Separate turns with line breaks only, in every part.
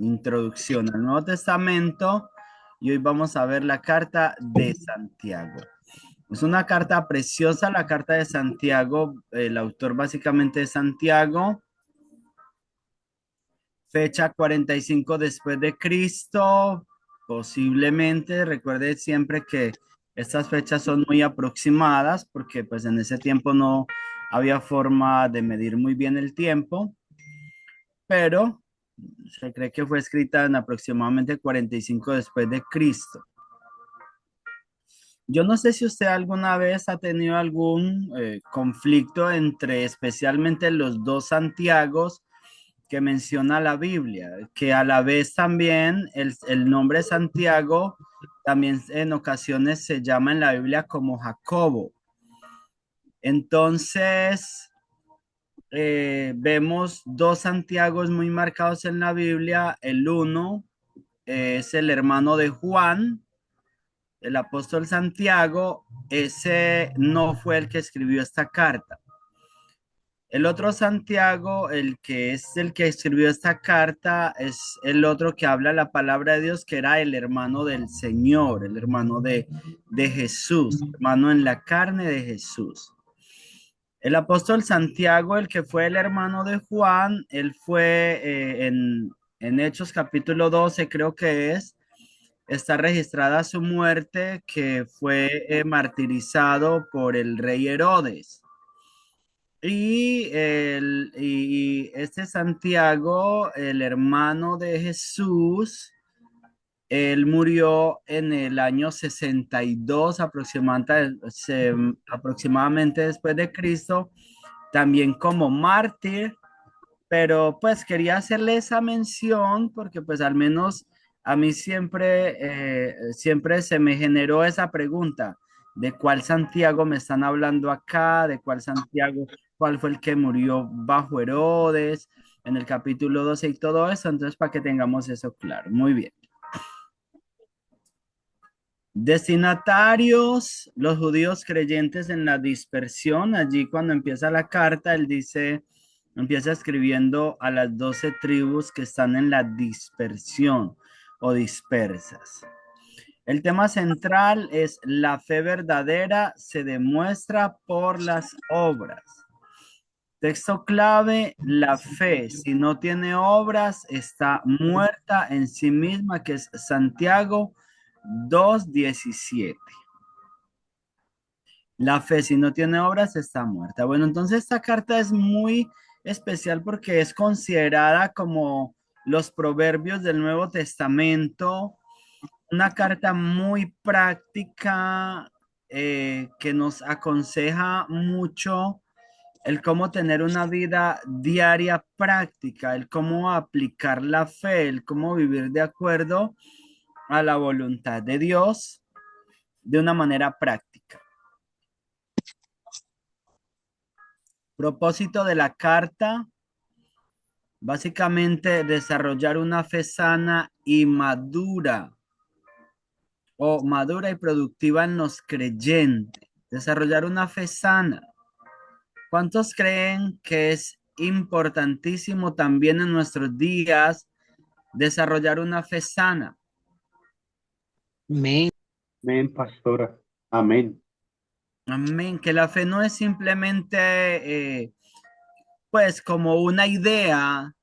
introducción al Nuevo Testamento y hoy vamos a ver la carta de Santiago. Es una carta preciosa, la carta de Santiago, el autor básicamente es Santiago, fecha 45 después de Cristo, posiblemente, recuerde siempre que estas fechas son muy aproximadas porque pues en ese tiempo no había forma de medir muy bien el tiempo, pero se cree que fue escrita en aproximadamente 45 después de Cristo. Yo no sé si usted alguna vez ha tenido algún conflicto entre especialmente los dos Santiagos que menciona la Biblia, que a la vez también el nombre Santiago también en ocasiones se llama en la Biblia como Jacobo. Entonces, vemos dos Santiagos muy marcados en la Biblia. El uno es el hermano de Juan, el apóstol Santiago. Ese no fue el que escribió esta carta. El otro Santiago, el que es el que escribió esta carta, es el otro que habla la palabra de Dios, que era el hermano del Señor, el hermano de Jesús, hermano en la carne de Jesús. El apóstol Santiago, el que fue el hermano de Juan, él fue en Hechos capítulo 12, creo que está registrada su muerte, que fue martirizado por el rey Herodes. Y este Santiago, el hermano de Jesús, él murió en el año 62 aproximadamente después de Cristo, también como mártir, pero pues quería hacerle esa mención porque pues al menos a mí siempre se me generó esa pregunta de cuál Santiago me están hablando acá, de cuál Santiago, cuál fue el que murió bajo Herodes en el capítulo 12 y todo eso, entonces para que tengamos eso claro. Muy bien. Destinatarios, los judíos creyentes en la dispersión. Allí cuando empieza la carta, él dice, empieza escribiendo a las 12 tribus que están en la dispersión o dispersas. El tema central es la fe verdadera se demuestra por las obras. Texto clave, la fe, si no tiene obras, está muerta en sí misma, que es Santiago 2:17. La fe, si no tiene obras, está muerta. Bueno, entonces esta carta es muy especial porque es considerada como los proverbios del Nuevo Testamento, una carta muy práctica que nos aconseja mucho el cómo tener una vida diaria práctica, el cómo aplicar la fe, el cómo vivir de acuerdo a la voluntad de Dios de una manera práctica. Propósito de la carta, básicamente desarrollar una fe sana y madura o madura y productiva en los creyentes. Desarrollar una fe sana. ¿Cuántos creen que es importantísimo también en nuestros días desarrollar una fe sana?
Amén.
Amén, pastora. Amén.
Amén. Que la fe no es simplemente, pues, como una idea,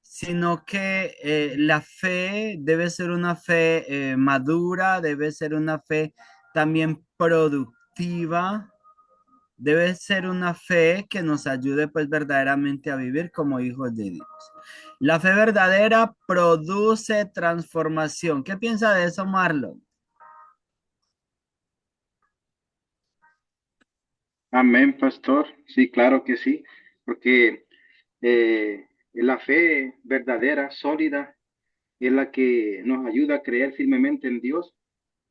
sino que la fe debe ser una fe madura, debe ser una fe también productiva, debe ser una fe que nos ayude pues verdaderamente a vivir como hijos de Dios. La fe verdadera produce transformación. ¿Qué piensa de eso, Marlon?
Amén, pastor. Sí, claro que sí, porque la fe verdadera, sólida, es la que nos ayuda a creer firmemente en Dios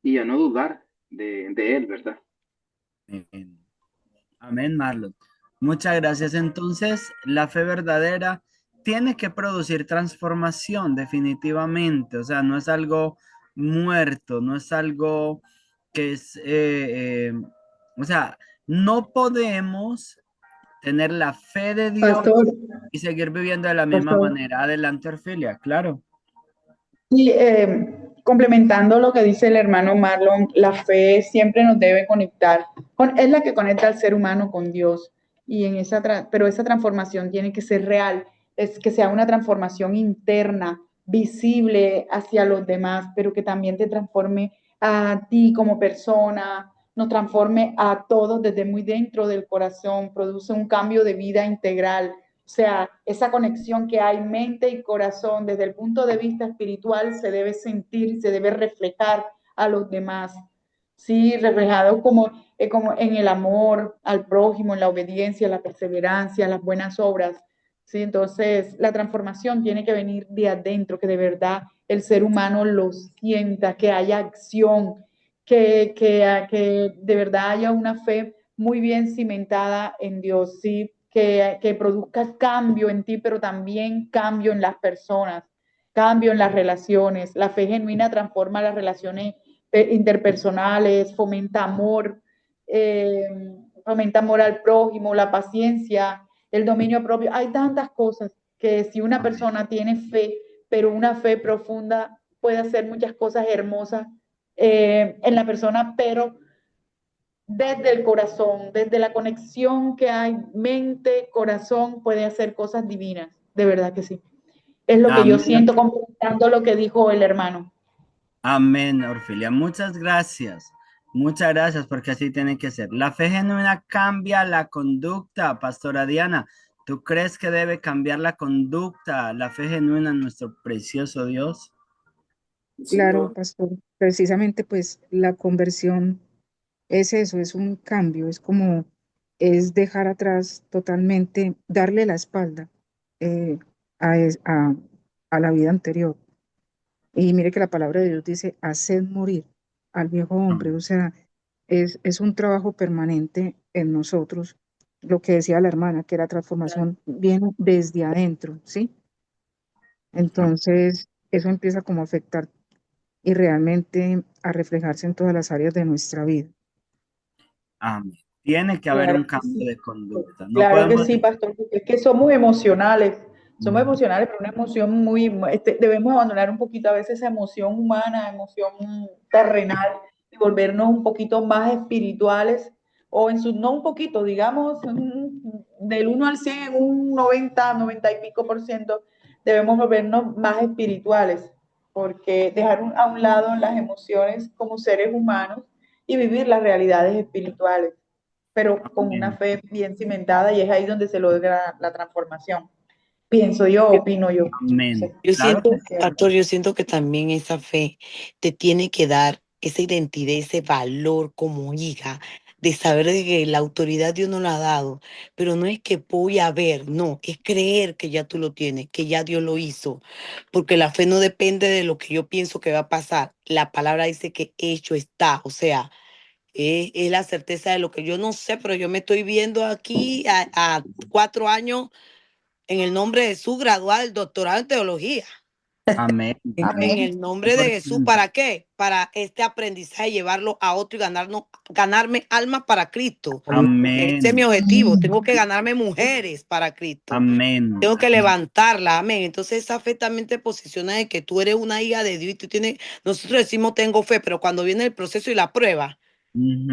y a no dudar de Él, ¿verdad?
Amén. Amén, Marlon. Muchas gracias. Entonces, la fe verdadera tiene que producir transformación, definitivamente. O sea, no es algo muerto, no es algo que es, o sea, no podemos tener la fe de Dios
Pastor,
y seguir viviendo de la misma
pastor.
manera. Adelante, Orfilia, claro.
Y complementando lo que dice el hermano Marlon, la fe siempre nos debe conectar, es la que conecta al ser humano con Dios. Y en pero esa transformación tiene que ser real, es que sea una transformación interna, visible hacia los demás, pero que también te transforme a ti como persona, nos transforme a todos desde muy dentro del corazón, produce un cambio de vida integral. O sea, esa conexión que hay mente y corazón desde el punto de vista espiritual se debe sentir, se debe reflejar a los demás. Sí, reflejado como en el amor al prójimo, en la obediencia, la perseverancia, las buenas obras. Sí, entonces la transformación tiene que venir de adentro, que de verdad el ser humano lo sienta, que haya acción, que de verdad haya una fe muy bien cimentada en Dios, sí, que produzca cambio en ti, pero también cambio en las personas, cambio en las relaciones. La fe genuina transforma las relaciones interpersonales, eh, fomenta amor al prójimo, la paciencia, el dominio propio. Hay tantas cosas que si una
Amén.
persona tiene fe, pero una fe profunda, puede hacer muchas cosas hermosas en la persona, pero desde el corazón, desde la conexión que hay mente, corazón, puede hacer cosas divinas, de verdad que sí. Es lo que yo
Amén,
siento complementando lo que dijo el hermano.
amén, Orfilia. Muchas gracias. Muchas gracias, porque así tiene que ser. La fe genuina cambia la conducta, Pastora Diana. ¿Tú crees que debe cambiar la conducta, la fe genuina en nuestro precioso Dios?
Claro, pastor. Precisamente pues la conversión es eso, es un cambio, es como, es dejar atrás totalmente, darle la espalda eh, a, a la vida anterior. Y mire que la palabra de Dios dice, haced morir al viejo hombre, o
Amén.
sea, es un trabajo permanente en nosotros, lo que decía la hermana, que la transformación viene desde adentro, ¿sí? Entonces, eso empieza como a afectar y realmente a reflejarse en todas las áreas de nuestra vida.
Amén. Tiene que haber
Claro
un
que
cambio
sí.
de conducta. No
Claro que
podemos.
sí, pastor, porque es que somos
Ujú.
emocionales, pero una emoción debemos abandonar un poquito a veces esa emoción humana, emoción terrenal, y volvernos un poquito más espirituales, o no un poquito, digamos, del 1 al 100 en un 90, 90 y pico por ciento, debemos volvernos más espirituales, porque dejar a un lado las emociones como seres humanos y vivir las realidades espirituales, pero con una
Amén.
fe bien cimentada, y es ahí donde se logra la transformación. Pienso yo, opino yo. No sé.
Amén.
Yo
Claro que
siento,
sí.
pastor, yo siento que también esa fe te tiene que dar esa identidad, ese valor como hija, de saber de que la autoridad Dios nos la ha dado, pero no es que voy a ver, no, es creer que ya tú lo tienes, que ya Dios lo hizo, porque la fe no depende de lo que yo pienso que va a pasar. La palabra dice que hecho está, o sea, es la certeza de lo que yo no sé, pero yo me estoy viendo aquí a 4 años en el nombre de Jesús graduada del doctorado en teología.
Amén.
En
Amén.
el nombre de Jesús,
100%.
¿para qué? Para este aprendizaje, llevarlo a otro y ganarme almas para Cristo. Ese es mi
Amén.
objetivo. Tengo que ganarme mujeres para Cristo.
Amén.
Tengo que levantarla, amén. Entonces esa fe también te posiciona de que tú eres una hija de Dios y tú tienes, nosotros decimos tengo fe, pero cuando viene el proceso y la prueba,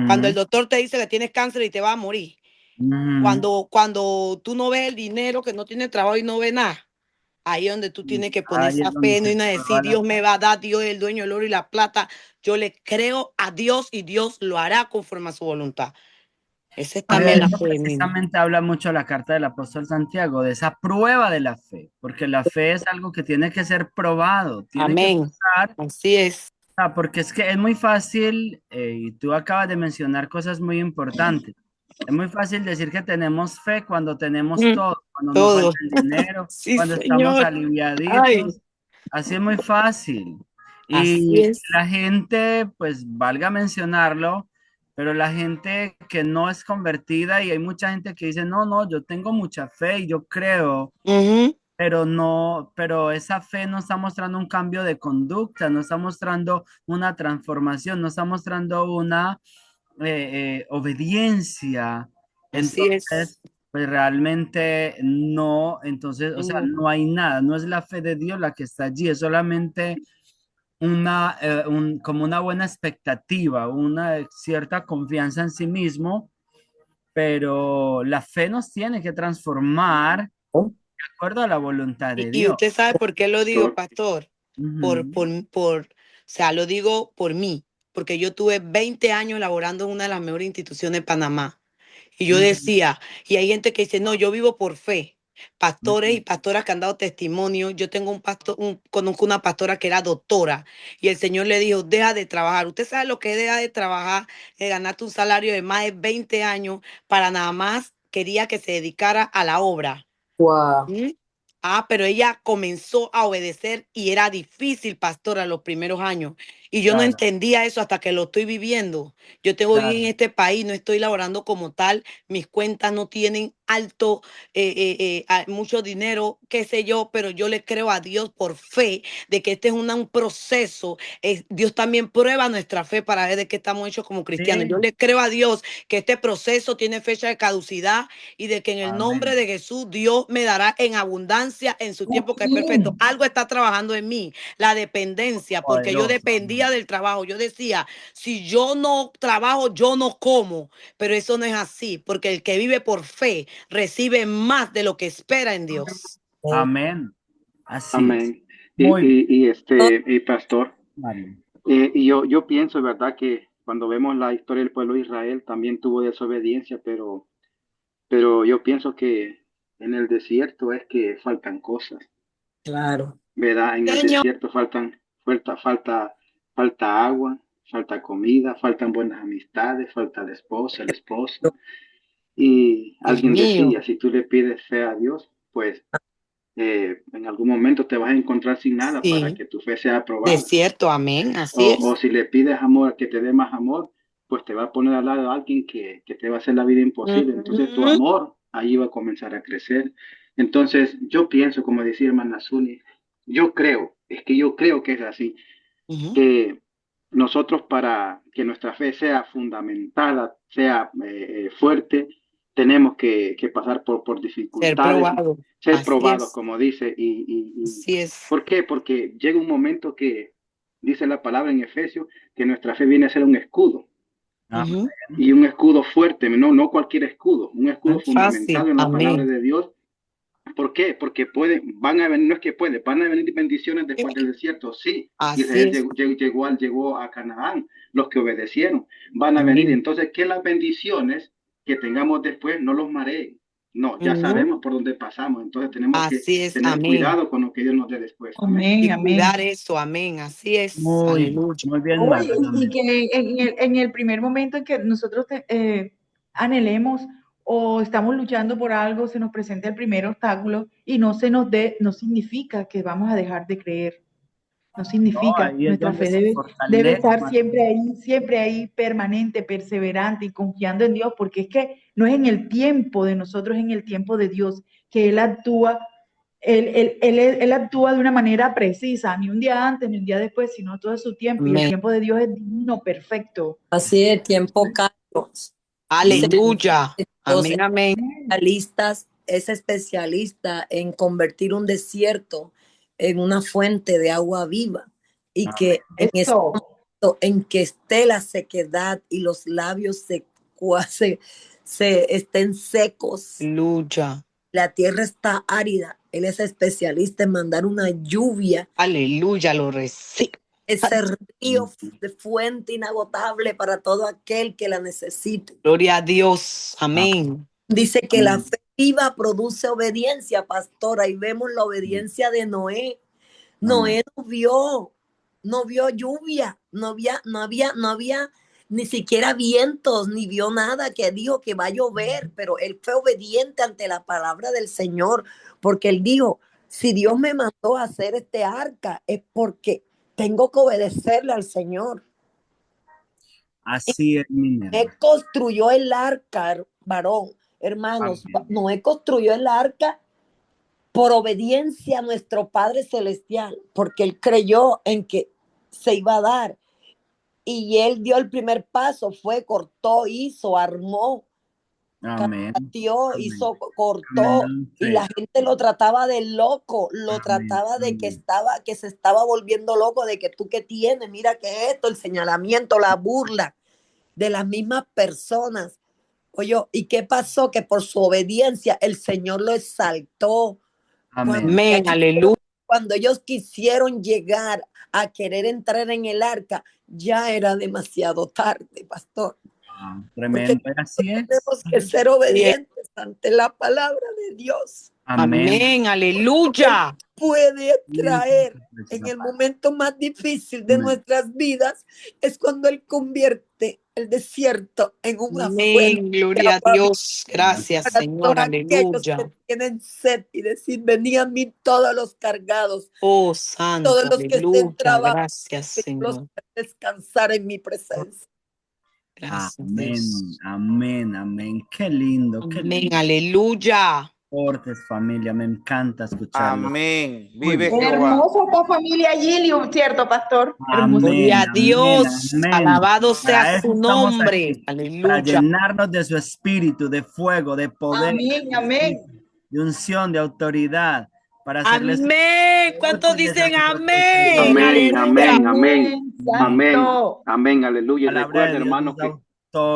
cuando el
Ujú,
doctor te dice que tienes cáncer y te va a morir,
ujú.
cuando tú no ves el dinero, que no tienes trabajo y no ves nada, ahí es donde tú tienes que poner
Ahí
esa
es donde
fe
se
y no decir,
prueba la
Dios me va a dar, Dios es el dueño del oro y la plata. Yo le creo a Dios y Dios lo hará conforme a su voluntad. Esa es
Y de
también la
eso
fe, niña.
precisamente habla mucho la carta del apóstol Santiago, de esa prueba de la fe, porque la fe es algo que tiene que ser probado, tiene que
Amén.
pasar,
Así es.
porque es que es muy fácil, y tú acabas de mencionar cosas muy importantes. Es muy fácil decir que tenemos fe cuando tenemos
Mm,
todo, cuando no falta
todo.
el dinero,
Sí,
cuando estamos
Señor. Ay,
aliviaditos. Así es muy fácil.
así
Y
es.
la gente, pues valga mencionarlo, pero la gente que no es convertida, y hay mucha gente que dice, no, no, yo tengo mucha fe y yo creo,
Ujú.
pero no, pero esa fe no está mostrando un cambio de conducta, no está mostrando una transformación, no está mostrando una obediencia.
Así
Entonces,
es.
pues realmente no, entonces, o sea,
Mm.
no hay nada, no es la fe de Dios la que está allí, es solamente como una buena expectativa, una cierta confianza en sí mismo, pero la fe nos tiene que transformar de acuerdo a la voluntad de
Y
Dios.
usted sabe por qué lo digo,
Pastor.
pastor.
Ujú,
O sea, lo digo por mí, porque yo tuve 20 años laborando en una de las mejores instituciones de Panamá. Y yo
ujú,
decía, y hay gente que dice, no, yo vivo por fe. Pastores y
ujú.
pastoras que han dado testimonio. Yo tengo un pastor, conozco una pastora que era doctora y el Señor le dijo, deja de trabajar. Usted sabe lo que es deja de trabajar, de ganarte un salario de más de 20 años para nada más quería que se dedicara a la obra.
Wow.
¿Mm? Ah, pero ella comenzó a obedecer y era difícil, pastora, los primeros años. Y yo no
Claro,
entendía eso hasta que lo estoy viviendo. Yo tengo en
claro.
este país, no estoy laborando como tal, mis cuentas no tienen alto, mucho dinero, qué sé yo, pero yo le creo a Dios por fe de que este es un proceso. Dios también prueba nuestra fe para ver de qué estamos hechos como cristianos. Yo
Sí,
le creo a Dios que este proceso tiene fecha de caducidad y de que en el nombre
amén.
de Jesús Dios me dará en abundancia en su tiempo que es perfecto. Algo está trabajando en mí, la dependencia, porque yo
Poderoso,
dependía
amén.
del trabajo. Yo decía, si yo no trabajo, yo no como, pero eso no es así, porque el que vive por fe recibe más de lo que espera en Dios.
Amén. Así es.
Amén.
Muy bien,
Y pastor,
Mario.
y yo pienso, ¿verdad? Que cuando vemos la historia del pueblo de Israel también tuvo desobediencia, pero yo pienso que en el desierto es que faltan cosas,
Claro.
¿verdad? En el
Señor.
desierto falta agua, falta comida, faltan buenas amistades, falta la esposa, el esposo. Y
Dios
alguien
mío,
decía, si tú le pides fe a Dios, pues en algún momento te vas a encontrar sin nada para
sí,
que tu fe sea
de
aprobada.
cierto, amén, así
O
es.
si le pides amor, que te dé más amor, pues te va a poner al lado de alguien que te va a hacer la vida imposible. Entonces tu
Ujú,
amor ahí va a comenzar a crecer. Entonces yo pienso, como decía hermana Zuni, yo creo que es así,
ujú.
que nosotros para que nuestra fe sea fundamentada, sea fuerte, tenemos que pasar por
Ser
dificultades,
probado,
ser
así
probados,
es,
como dice.
así es.
¿Por qué? Porque llega un momento que dice la palabra en Efesios que nuestra fe viene a ser un escudo.
Amén.
Y un escudo fuerte, no cualquier escudo, un
No
escudo
es fácil,
fundamentado en la palabra
amén.
de Dios. ¿Por qué? Porque van a venir, no es que van a venir bendiciones después del desierto, sí.
Así
Israel
es,
llegó a Canaán, los que obedecieron, van a venir.
amén.
Entonces, que las bendiciones que tengamos después no los mareen. No, ya
Ujú.
sabemos por dónde pasamos, entonces tenemos que
Así es,
tener
amén.
cuidado con lo que Dios nos dé después. Amén.
Amén,
Y
amén.
cuidar eso, amén. Así es,
Muy,
aleluya.
muy bien,
Oye,
Mario.
y
Amén.
que en el primer momento en que nosotros anhelemos o estamos luchando por algo, se nos presenta el primer obstáculo y no se nos dé, no significa que vamos a dejar de creer. No
No,
significa.
ahí es
Nuestra
donde
fe
se
debe
fortalece,
estar
Mario.
siempre ahí, permanente, perseverante y confiando en Dios, porque es que no es en el tiempo de nosotros, es en el tiempo de Dios que Él actúa. Él actúa de una manera precisa, ni un día antes, ni un día después, sino todo su tiempo. Y el
Amén.
tiempo de Dios es divino, perfecto.
Así es, tiempo Kairos. Dice
Mm,
Aleluya.
que Dios
Amén, amén.
es especialista en convertir un desierto en una fuente de agua viva y
amén.
que en ese
Eso.
momento en que esté la sequedad y los labios se estén secos,
Aleluya.
la tierra está árida, él es especialista en mandar una lluvia,
Aleluya, lo recibo.
ese río de fuente inagotable para todo aquel que la necesite.
Gloria a Dios. Amén.
Dice que la
Amén.
fe viva produce obediencia, pastora, y vemos la obediencia de Noé.
Amén.
Noé no vio lluvia, no había ni siquiera vientos, ni vio nada que dijo que va a llover, pero él fue obediente ante la palabra del Señor, porque él dijo, si Dios me mandó a hacer este arca, es porque tengo que obedecerle al Señor.
Así es,
Noé
Minerva.
construyó el arca, varón, hermanos,
Amén.
Noé construyó el arca por obediencia a nuestro Padre Celestial, porque él creyó en que se iba a dar. Y él dio el primer paso, cortó, hizo, armó.
Amén.
Pateó,
Amén.
hizo, cortó, y la gente lo trataba de loco, lo trataba de que se estaba volviendo loco, de que tú qué tienes, mira que esto, el señalamiento, la burla de las mismas personas. Oye, ¿y qué pasó? Que por su obediencia el Señor lo exaltó.
Amén, aleluya.
Cuando ellos quisieron llegar a querer entrar en el arca, ya era demasiado tarde, pastor.
Tremendo, así es.
Tenemos que ser obedientes ante la palabra de Dios.
Amén, aleluya.
Puede traer en el momento más difícil de nuestras vidas, es cuando Él convierte el desierto en una fuente.
Amén, gloria a Dios. Gracias, Señor, aleluya.
Que tienen sed y decir, venid a mí todos los cargados.
Oh, santo,
todos los que estén trabajando,
gracias, Señor.
Descansar en mi presencia.
Gracias,
amén,
Dios.
amén, amén. Qué lindo, qué
Amén,
lindo.
Aleluya.
Portes, familia, me encanta escucharlo.
Amén.
Muy
Vive
bien.
Jehová.
Hermosa esta familia Gillium, ¿cierto, pastor? Hermosa.
Gloria a
Amén,
Dios.
amén.
Alabado
Para
sea
eso
su
estamos
nombre.
aquí, para
Aleluya.
llenarnos de su espíritu, de fuego, de poder,
Amén, amén.
de unción, de autoridad, para hacerles
Amén. ¿Cuántos
útiles
dicen
a su
amén?
Amén,
Aleluya.
amén, amén, amén,
Santo.
amén, aleluya. Y
palabra
recuerde,
de Dios
hermano,
nos da
que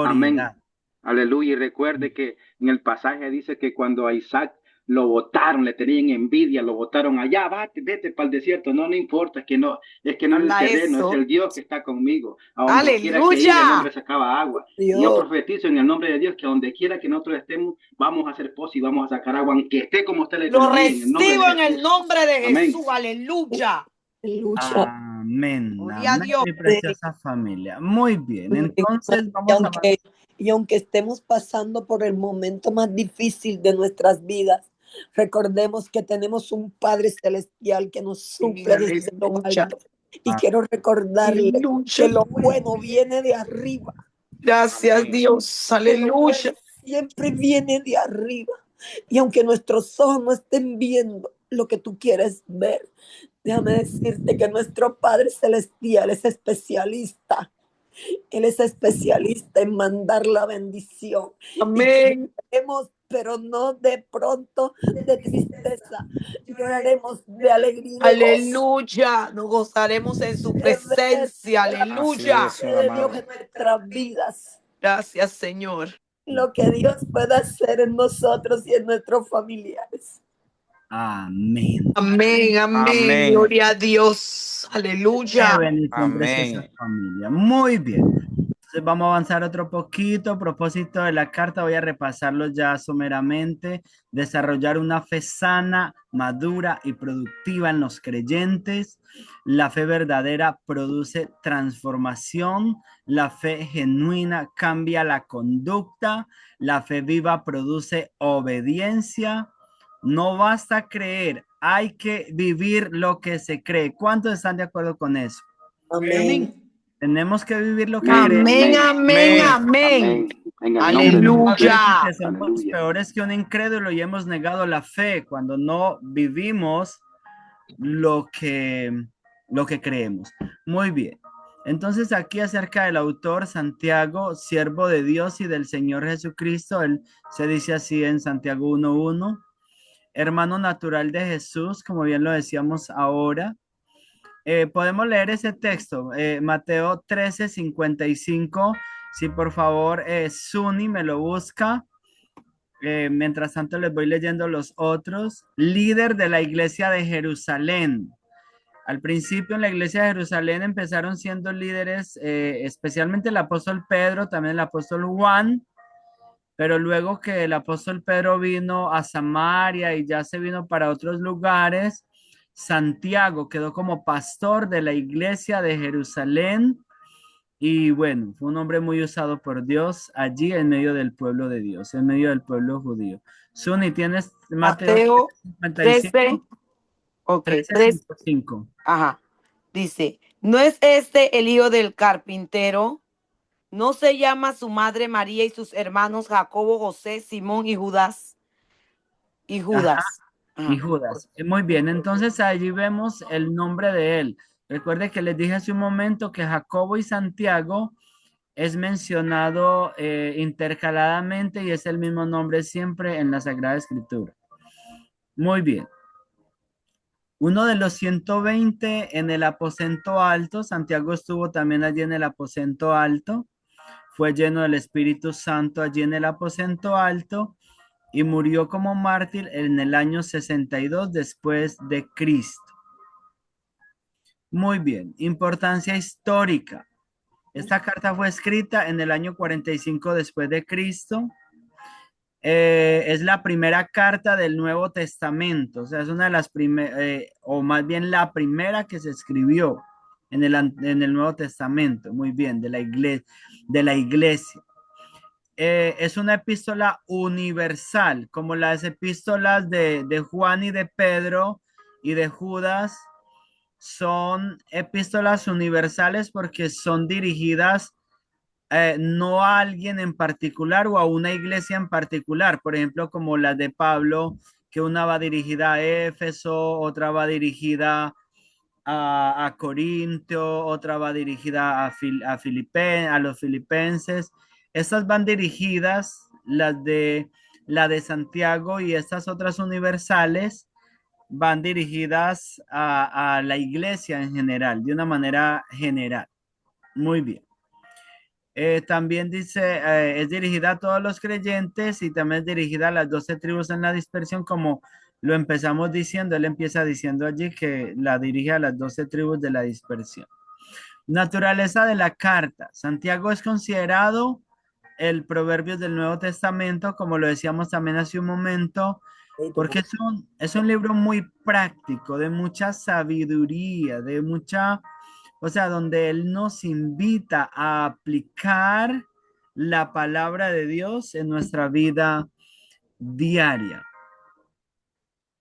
amén,
autoridad.
aleluya. Y recuerde que en el pasaje dice que cuando a Isaac lo botaron, le tenían envidia, lo botaron allá, vete para el desierto, no importa, es que no es el
Habla
terreno,
eso.
es el Dios que está conmigo. A donde quiera que iba, el
Aleluya.
hombre sacaba agua. Y yo profetizo en el nombre de Dios que a donde quiera que nosotros estemos, vamos a hacer pozo y vamos a sacar agua, aunque esté como usted le
Lo
conviene, en el nombre de
recibo en el
Jesús.
nombre de
Amén.
Jesús. Aleluya.
Amén,
Gloria a
amén,
Dios.
mi preciosa familia. Muy bien, entonces vamos a...
Y aunque estemos pasando por el momento más difícil de nuestras vidas, recordemos que tenemos un Padre Celestial que nos suple desde lo alto. Y quiero recordarle que lo bueno viene de arriba.
Gracias, Dios. Aleluya.
Siempre viene de arriba. Y aunque nuestros ojos no estén viendo lo que tú quieres ver, déjame decirte que nuestro Padre Celestial es especialista. Él es especialista en mandar la bendición.
Amén.
Pero no de pronto de tristeza. Lloraremos de alegría.
Aleluya. Nos gozaremos en su presencia. Aleluya.
Así es,
De Dios en nuestras vidas.
Gracias, Señor.
Lo que Dios pueda hacer en nosotros y en nuestros familiares.
Amén.
Amén, amén.
Amén.
Gloria a Dios. Aleluya.
Qué bendición, preciosa
Amén.
familia. Muy bien. Entonces vamos a avanzar otro poquito. A propósito de la carta, voy a repasarlo ya someramente. Desarrollar una fe sana, madura y productiva en los creyentes. La fe verdadera produce transformación. La fe genuina cambia la conducta. La fe viva produce obediencia. No basta creer, hay que vivir lo que se cree. ¿Cuántos están de acuerdo con eso?
Amén.
Tenemos que vivir lo que
Amén,
creemos.
amén, amén.
En el nombre de
Aleluya.
Que somos
Aleluya.
peores que un incrédulo y hemos negado la fe cuando no vivimos lo que creemos. Muy bien. Entonces aquí acerca del autor Santiago, siervo de Dios y del Señor Jesucristo, él se dice así en Santiago 1:1. Hermano natural de Jesús, como bien lo decíamos ahora. Podemos leer ese texto, Mateo 13:55. Si por favor, Suni me lo busca. Mientras tanto les voy leyendo los otros. Líder de la iglesia de Jerusalén. Al principio en la iglesia de Jerusalén empezaron siendo líderes, especialmente el apóstol Pedro, también el apóstol Juan. Pero luego que el apóstol Pedro vino a Samaria y ya se vino para otros lugares, Santiago quedó como pastor de la iglesia de Jerusalén y bueno, fue un hombre muy usado por Dios allí en medio del pueblo de Dios, en medio del pueblo judío. Suni, ¿tienes Mateo
13. Ok,
13:55?
Ajá. Dice, ¿no es este el hijo del carpintero? ¿No se llama su madre María y sus hermanos Jacobo, José, Simón y Judas? Y Judas. Ajá.
Y Judas. Muy bien, entonces allí vemos el nombre de él. Recuerde que les dije hace un momento que Jacobo y Santiago es mencionado intercaladamente y es el mismo nombre siempre en la Sagrada Escritura. Muy bien. Uno de los 120 en el aposento alto, Santiago estuvo también allí en el aposento alto, fue lleno del Espíritu Santo allí en el aposento alto y murió como mártir en el año 62 después de Cristo. Muy bien, importancia histórica. Esta carta fue escrita en el año 45 después de Cristo. Es la primera carta del Nuevo Testamento, o sea, es una de las primeras, o más bien la primera que se escribió en el Nuevo Testamento, muy bien, de la iglesia. Es una epístola universal, como las epístolas de Juan y de Pedro y de Judas, son epístolas universales porque son dirigidas no a alguien en particular o a una iglesia en particular, por ejemplo, como las de Pablo, que una va dirigida a Éfeso, otra va dirigida a Corintio, otra va dirigida a los filipenses. Estas van dirigidas, la de Santiago y estas otras universales van dirigidas a la iglesia en general, de una manera general. Muy bien. También dice, es dirigida a todos los creyentes y también es dirigida a las 12 tribus en la dispersión, como lo empezamos diciendo. Él empieza diciendo allí que la dirige a las 12 tribus de la dispersión. Naturaleza de la carta. Santiago es considerado el Proverbios del Nuevo Testamento, como lo decíamos también hace un momento, porque es un libro muy práctico, de mucha sabiduría, de mucha, o sea, donde él nos invita a aplicar la palabra de Dios en nuestra vida diaria.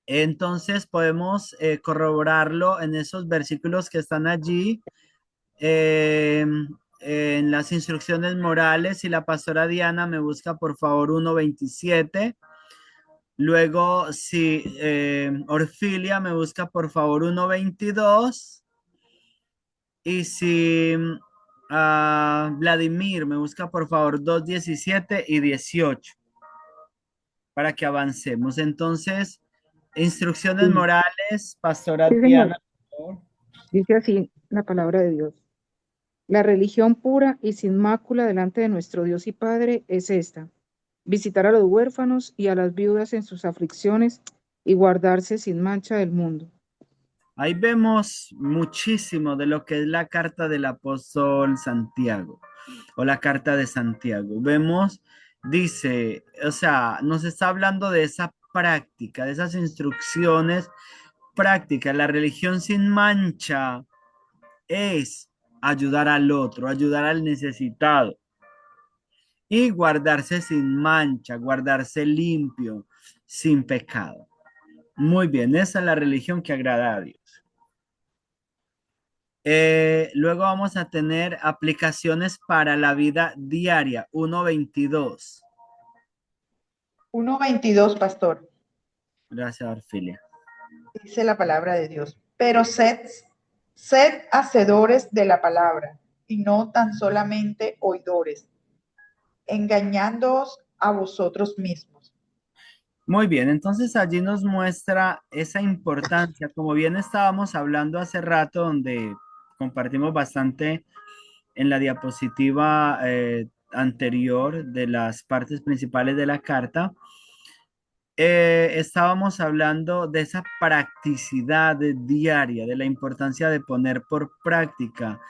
Entonces podemos corroborarlo en esos versículos que están allí, en las instrucciones morales. Si la pastora Diana me busca, por favor, 1:27. Luego, si Orfilia me busca, por favor, 1:22. Y si Vladimir me busca, por favor, 2:17 y 18, para que avancemos. Entonces, instrucciones
Sí,
morales, pastora
sí, señor.
Diana, por favor.
Dice así la palabra de Dios. La religión pura y sin mácula delante de nuestro Dios y Padre es esta: visitar a los huérfanos y a las viudas en sus aflicciones y guardarse sin mancha del mundo.
Ahí vemos muchísimo de lo que es la carta del apóstol Santiago o la carta de Santiago. Vemos, dice, o sea, nos está hablando de esa práctica, de esas instrucciones prácticas. La religión sin mancha es ayudar al otro, ayudar al necesitado y guardarse sin mancha, guardarse limpio, sin pecado. Muy bien, esa es la religión que agrada a Dios. Luego vamos a tener aplicaciones para la vida diaria, 1:22.
1:22, pastor,
Gracias, Orfilia.
dice la palabra de Dios. Pero sed hacedores de la palabra y no tan solamente oidores, engañándoos a vosotros mismos.
Muy bien, entonces allí nos muestra esa importancia, como bien estábamos hablando hace rato, donde compartimos bastante en la diapositiva anterior de las partes principales de la carta. Estábamos hablando de esa practicidad diaria, de la importancia de poner por práctica,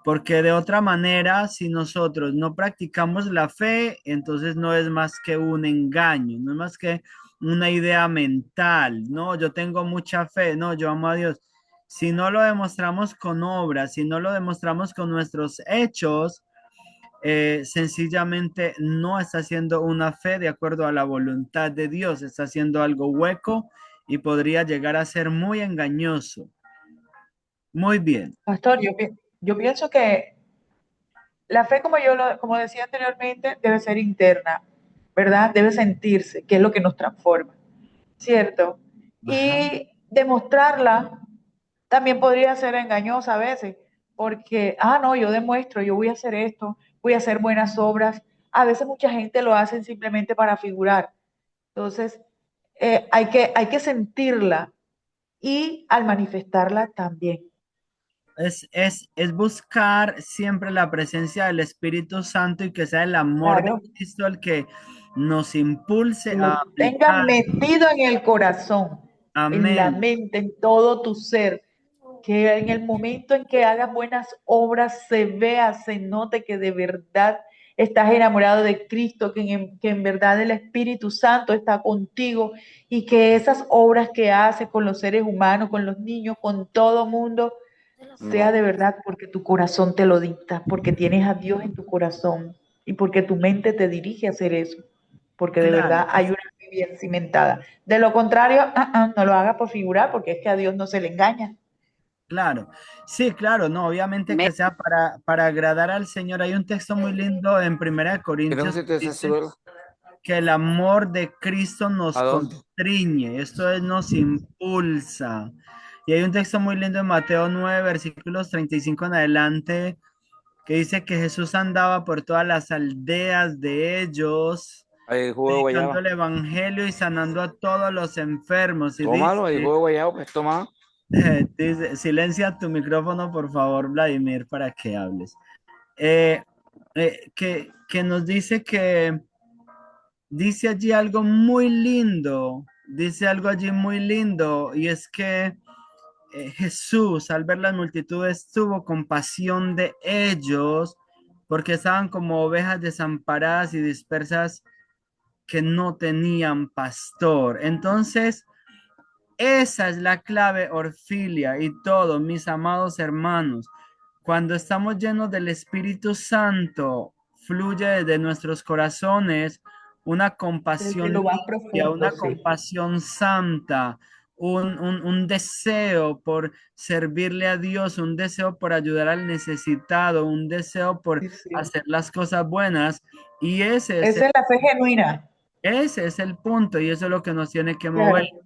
porque de otra manera, si nosotros no practicamos la fe, entonces no es más que un engaño, no es más que una idea mental. No, yo tengo mucha fe, no, yo amo a Dios. Si no lo demostramos con obras, si no lo demostramos con nuestros hechos, sencillamente no está haciendo una fe de acuerdo a la voluntad de Dios, está haciendo algo hueco y podría llegar a ser muy engañoso. Muy bien.
Pastor, yo pienso que la fe, como decía anteriormente, debe ser interna, ¿verdad? Debe sentirse, que es lo que nos transforma, ¿cierto?
Ajá.
Y demostrarla también podría ser engañosa a veces, porque, no, yo demuestro, yo voy a hacer esto, voy a hacer buenas obras. A veces mucha gente lo hace simplemente para figurar. Entonces, hay que sentirla y al manifestarla también.
Es buscar siempre la presencia del Espíritu Santo y que sea el amor de
Claro.
Cristo el que nos impulse
Que
a
lo tengas
aplicar.
metido en el corazón, en la
Amén.
mente, en todo tu ser. Que en el momento en que hagas buenas obras se vea, se note que de verdad estás enamorado de Cristo, que en verdad el Espíritu Santo está contigo y que esas obras que haces con los seres humanos, con los niños, con todo mundo, sea de verdad porque tu corazón te lo dicta, porque tienes a Dios en tu corazón y porque tu mente te dirige a hacer eso, porque de
Claro,
verdad hay una fe bien cimentada. De lo contrario, no lo hagas por figurar, porque es que a Dios no se le engaña.
claro. Sí, claro, no, obviamente
Me-
que sea para agradar al Señor. Hay un texto muy lindo en Primera de
¿Quieres un
Corintios que
sitio de esa
dice
ciruela?
que el amor de Cristo nos
¿A dónde?
constriñe, esto es, nos impulsa. Y hay un texto muy lindo en Mateo 9 versículos 35 en adelante, que dice que Jesús andaba por todas las aldeas de ellos,
Hay jugo de
predicando
guayaba.
el evangelio y sanando a todos los enfermos. Y
Tómalo, hay
dice,
jugo de guayaba, pues toma.
dice, silencia tu micrófono, por favor, Vladimir, para que hables. Eh, que nos dice que dice allí algo muy lindo, dice algo allí muy lindo, y es que Jesús, al ver las multitudes, tuvo compasión de ellos, porque estaban como ovejas desamparadas y dispersas que no tenían pastor. Entonces, esa es la clave, Orfilia y todo, mis amados hermanos. Cuando estamos llenos del Espíritu Santo, fluye desde nuestros corazones una
Desde
compasión
lo más
limpia,
profundo,
una
sí.
compasión santa, un deseo por servirle a Dios, un deseo por ayudar al necesitado, un deseo por
Sí, sí.
hacer las cosas buenas. Y
Esa es la fe genuina.
ese es el punto y eso es lo que nos tiene que mover.
Claro,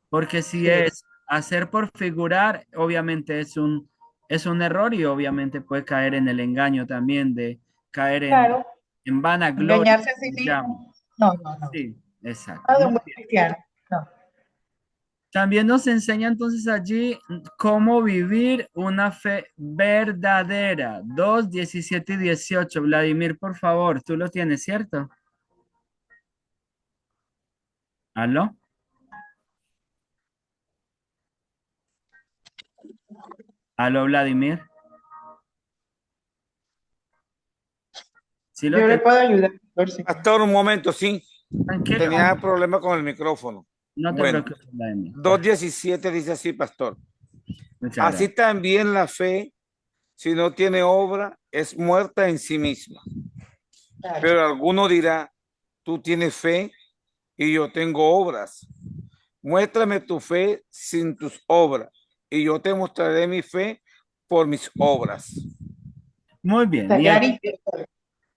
Porque si
sí.
es hacer por figurar, obviamente es un error y obviamente puede caer en el engaño también de caer
Claro,
en vanagloria,
engañarse a sí
se llama.
mismo. No, no, no.
Sí, exacto.
No de
Muy
un buen
bien.
cristiano. No.
También nos enseña entonces allí cómo vivir una fe verdadera. 2 17 y 18. Vladimir, por favor, tú lo tienes, ¿cierto? ¿Aló? ¿Aló, Vladimir? Sí lo
Yo le
tengo.
puedo ayudar, por si.
Pastor, un momento, sí.
Tranquilo.
Tenía problema con el micrófono.
No te
Bueno,
preocupes, Vladimir.
2:17 dice así, pastor.
Muchas
Así
gracias.
también la fe, si no tiene obra, es muerta en sí misma.
Claro.
Pero alguno dirá, tú tienes fe y yo tengo obras. Muéstrame tu fe sin tus obras y yo te mostraré mi fe por mis obras.
Muy bien.
Está clarito.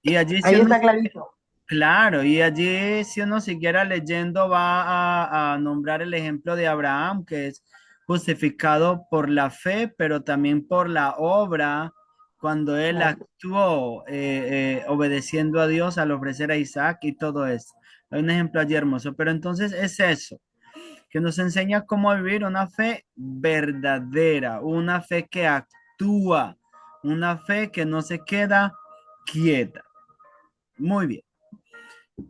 Y allí si
Ahí
uno,
está clarito.
claro, y allí si uno siguiera leyendo va a nombrar el ejemplo de Abraham, que es justificado por la fe, pero también por la obra, cuando él
Claro.
actuó obedeciendo a Dios al ofrecer a Isaac y todo esto. Hay un ejemplo allí hermoso, pero entonces es eso, que nos enseña cómo vivir una fe verdadera, una fe que actúa, una fe que no se queda quieta. Muy bien.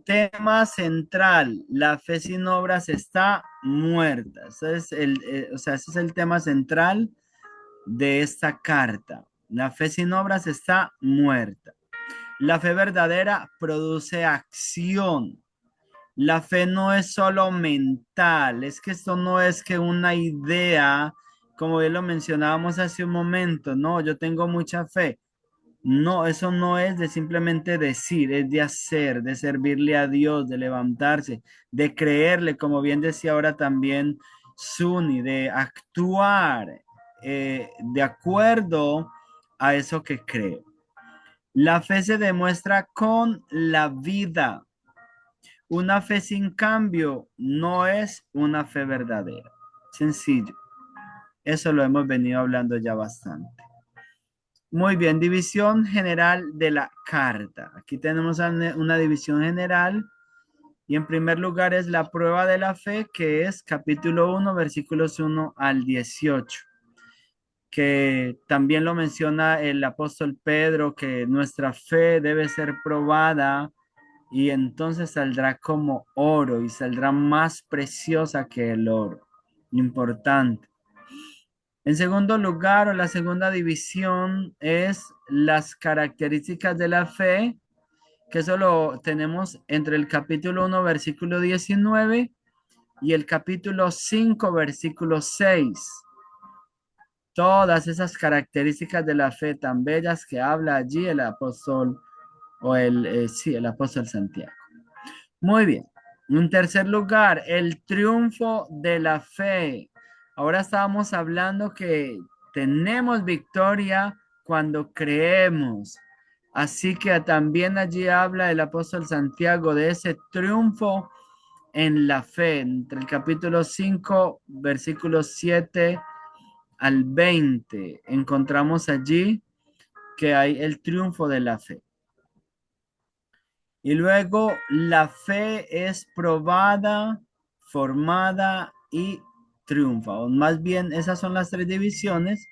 Tema central, la fe sin obras está muerta. Ese es el tema central de esta carta. La fe sin obras está muerta. La fe verdadera produce acción. La fe no es solo mental, es que esto no es que una idea, como bien lo mencionábamos hace un momento, no, yo tengo mucha fe. No, eso no es de simplemente decir, es de hacer, de servirle a Dios, de levantarse, de creerle, como bien decía ahora también Suni, de actuar de acuerdo a eso que creo. La fe se demuestra con la vida. Una fe sin cambio no es una fe verdadera. Sencillo. Eso lo hemos venido hablando ya bastante. Muy bien, división general de la carta. Aquí tenemos una división general y en primer lugar es la prueba de la fe, que es capítulo 1, versículos 1 al 18, que también lo menciona el apóstol Pedro, que nuestra fe debe ser probada y entonces saldrá como oro y saldrá más preciosa que el oro. Importante. En segundo lugar, o la segunda división es las características de la fe, que eso lo tenemos entre el capítulo 1, versículo 19 y el capítulo 5, versículo 6. Todas esas características de la fe tan bellas que habla allí el apóstol, sí, el apóstol Santiago. Muy bien. En tercer lugar, el triunfo de la fe. Ahora estábamos hablando que tenemos victoria cuando creemos. Así que también allí habla el apóstol Santiago de ese triunfo en la fe. Entre el capítulo 5, versículos 7 al 20, encontramos allí que hay el triunfo de la fe. Y luego la fe es probada, formada y triunfa. O más bien, esas son las tres divisiones.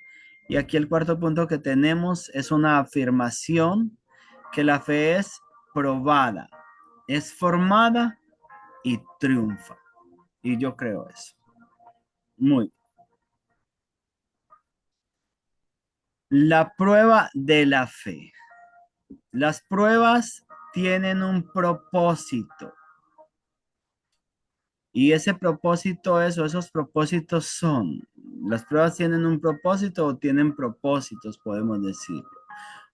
Y aquí el cuarto punto que tenemos es una afirmación que la fe es probada, es formada y triunfa. Y yo creo eso. Muy bien. La prueba de la fe. Las pruebas tienen un propósito. Y ese propósito es, o esos propósitos son, las pruebas tienen un propósito o tienen propósitos, podemos decirlo.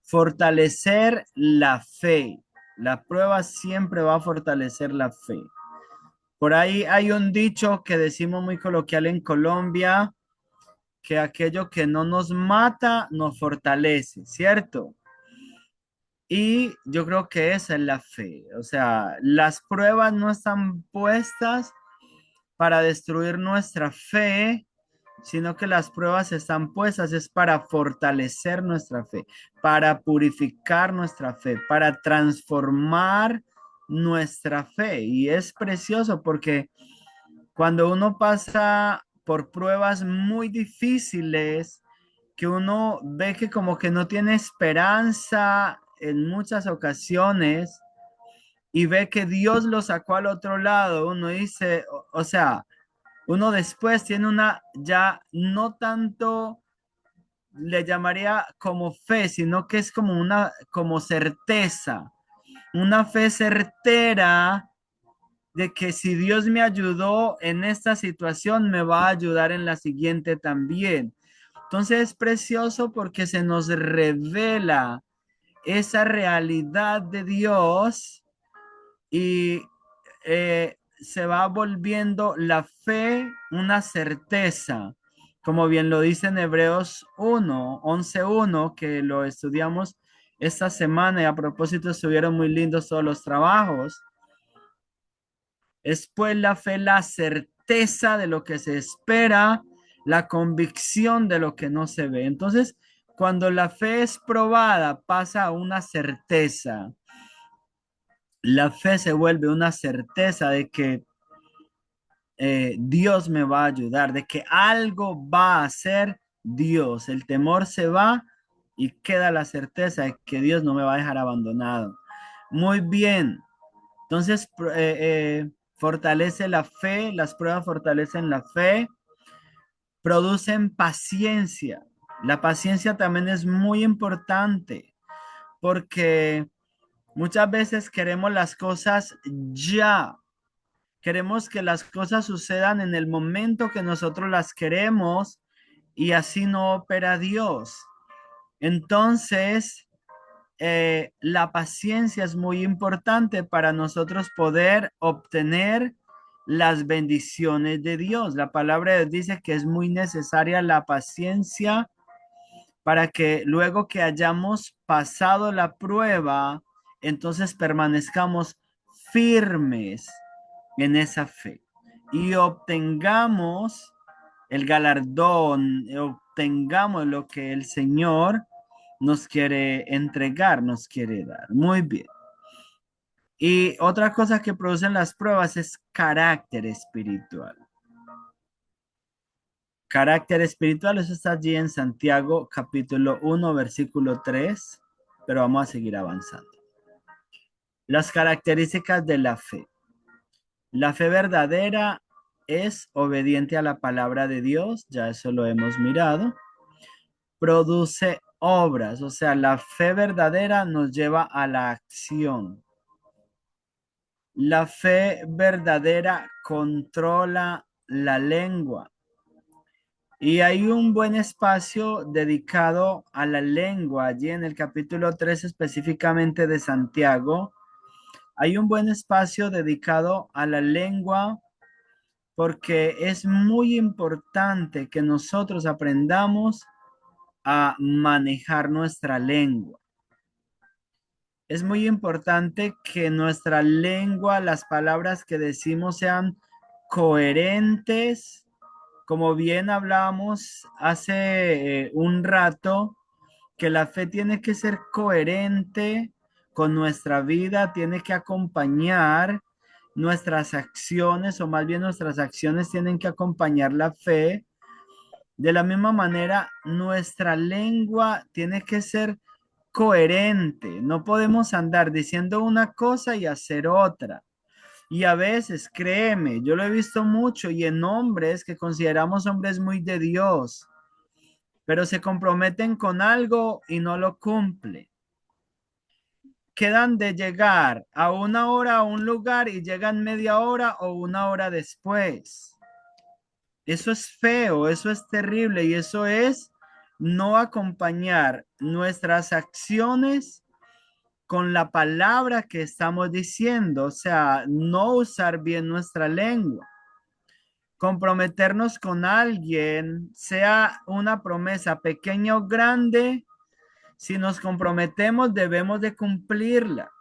Fortalecer la fe. La prueba siempre va a fortalecer la fe. Por ahí hay un dicho que decimos muy coloquial en Colombia, que aquello que no nos mata nos fortalece, ¿cierto? Y yo creo que esa es la fe. O sea, las pruebas no están puestas para destruir nuestra fe, sino que las pruebas están puestas es para fortalecer nuestra fe, para purificar nuestra fe, para transformar nuestra fe. Y es precioso porque cuando uno pasa por pruebas muy difíciles, que uno ve que como que no tiene esperanza en muchas ocasiones y ve que Dios lo sacó al otro lado, uno dice, o sea, uno después tiene una ya no tanto le llamaría como fe, sino que es como una como certeza, una fe certera de que si Dios me ayudó en esta situación, me va a ayudar en la siguiente también. Entonces es precioso porque se nos revela esa realidad de Dios y se va volviendo la fe una certeza, como bien lo dice en Hebreos 11:1, que lo estudiamos esta semana y a propósito estuvieron muy lindos todos los trabajos. Es pues la fe la certeza de lo que se espera, la convicción de lo que no se ve. Entonces, cuando la fe es probada, pasa a una certeza. La fe se vuelve una certeza de que Dios me va a ayudar, de que algo va a hacer Dios. El temor se va y queda la certeza de que Dios no me va a dejar abandonado. Muy bien. Entonces, fortalece la fe, las pruebas fortalecen la fe, producen paciencia. La paciencia también es muy importante porque muchas veces queremos las cosas ya. Queremos que las cosas sucedan en el momento que nosotros las queremos y así no opera Dios. Entonces, la paciencia es muy importante para nosotros poder obtener las bendiciones de Dios. La palabra de Dios dice que es muy necesaria la paciencia para que luego que hayamos pasado la prueba, entonces permanezcamos firmes en esa fe y obtengamos el galardón, obtengamos lo que el Señor nos quiere entregar, nos quiere dar. Muy bien. Y otra cosa que producen las pruebas es carácter espiritual. Carácter espiritual, eso está allí en Santiago capítulo 1, versículo 3, pero vamos a seguir avanzando. Las características de la fe. La fe verdadera es obediente a la palabra de Dios, ya eso lo hemos mirado. Produce obras, o sea, la fe verdadera nos lleva a la acción. La fe verdadera controla la lengua. Y hay un buen espacio dedicado a la lengua allí en el capítulo 3 específicamente de Santiago. Hay un buen espacio dedicado a la lengua porque es muy importante que nosotros aprendamos a manejar nuestra lengua. Es muy importante que nuestra lengua, las palabras que decimos sean coherentes. Como bien hablábamos hace un rato, que la fe tiene que ser coherente con nuestra vida, tiene que acompañar nuestras acciones, o más bien nuestras acciones tienen que acompañar la fe. De la misma manera, nuestra lengua tiene que ser coherente. No podemos andar diciendo una cosa y hacer otra. Y a veces, créeme, yo lo he visto mucho y en hombres que consideramos hombres muy de Dios, pero se comprometen con algo y no lo cumplen. Quedan de llegar a una hora a un lugar y llegan media hora o una hora después. Eso es feo, eso es terrible y eso es no acompañar nuestras acciones con la palabra que estamos diciendo, o sea, no usar bien nuestra lengua. Comprometernos con alguien, sea una promesa pequeña o grande, si nos comprometemos debemos de cumplirla,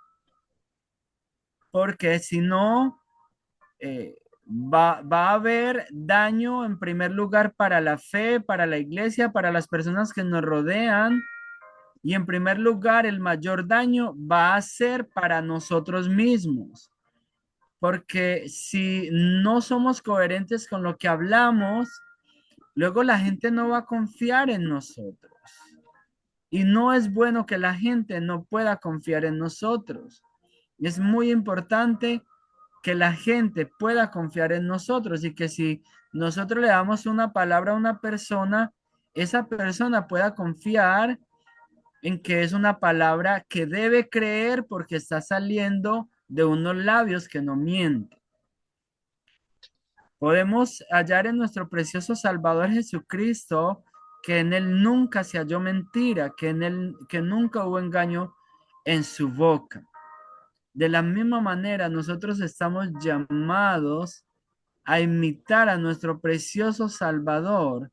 porque si no, va a haber daño en primer lugar para la fe, para la iglesia, para las personas que nos rodean. Y en primer lugar, el mayor daño va a ser para nosotros mismos, porque si no somos coherentes con lo que hablamos, luego la gente no va a confiar en nosotros. Y no es bueno que la gente no pueda confiar en nosotros. Es muy importante que la gente pueda confiar en nosotros y que si nosotros le damos una palabra a una persona, esa persona pueda confiar en que es una palabra que debe creer porque está saliendo de unos labios que no mienten. Podemos hallar en nuestro precioso Salvador Jesucristo que en él nunca se halló mentira, que en él que nunca hubo engaño en su boca. De la misma manera, nosotros estamos llamados a imitar a nuestro precioso Salvador,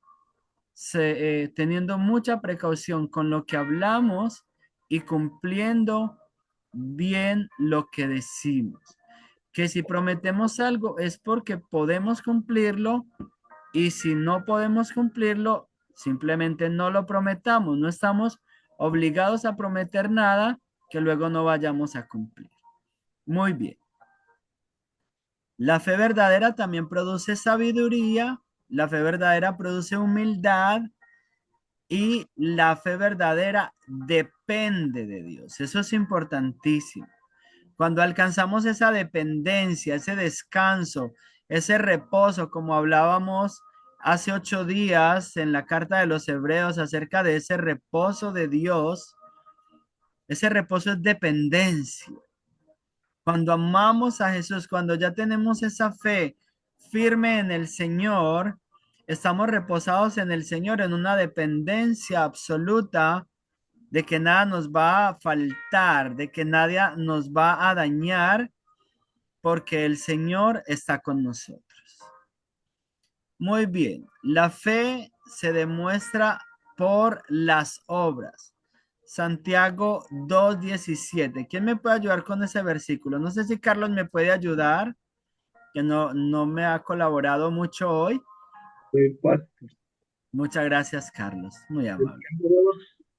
teniendo mucha precaución con lo que hablamos y cumpliendo bien lo que decimos. Que si prometemos algo es porque podemos cumplirlo y si no podemos cumplirlo, simplemente no lo prometamos. No estamos obligados a prometer nada que luego no vayamos a cumplir. Muy bien. La fe verdadera también produce sabiduría, la fe verdadera produce humildad y la fe verdadera depende de Dios. Eso es importantísimo. Cuando alcanzamos esa dependencia, ese descanso, ese reposo, como hablábamos hace 8 días en la carta de los Hebreos acerca de ese reposo de Dios, ese reposo es dependencia. Cuando amamos a Jesús, cuando ya tenemos esa fe firme en el Señor, estamos reposados en el Señor en una dependencia absoluta de que nada nos va a faltar, de que nadie nos va a dañar, porque el Señor está con nosotros. Muy bien, la fe se demuestra por las obras. Santiago 2:17. ¿Quién me puede ayudar con ese versículo? No sé si Carlos me puede ayudar, que no me ha colaborado mucho hoy. Muchas gracias, Carlos. Muy amable.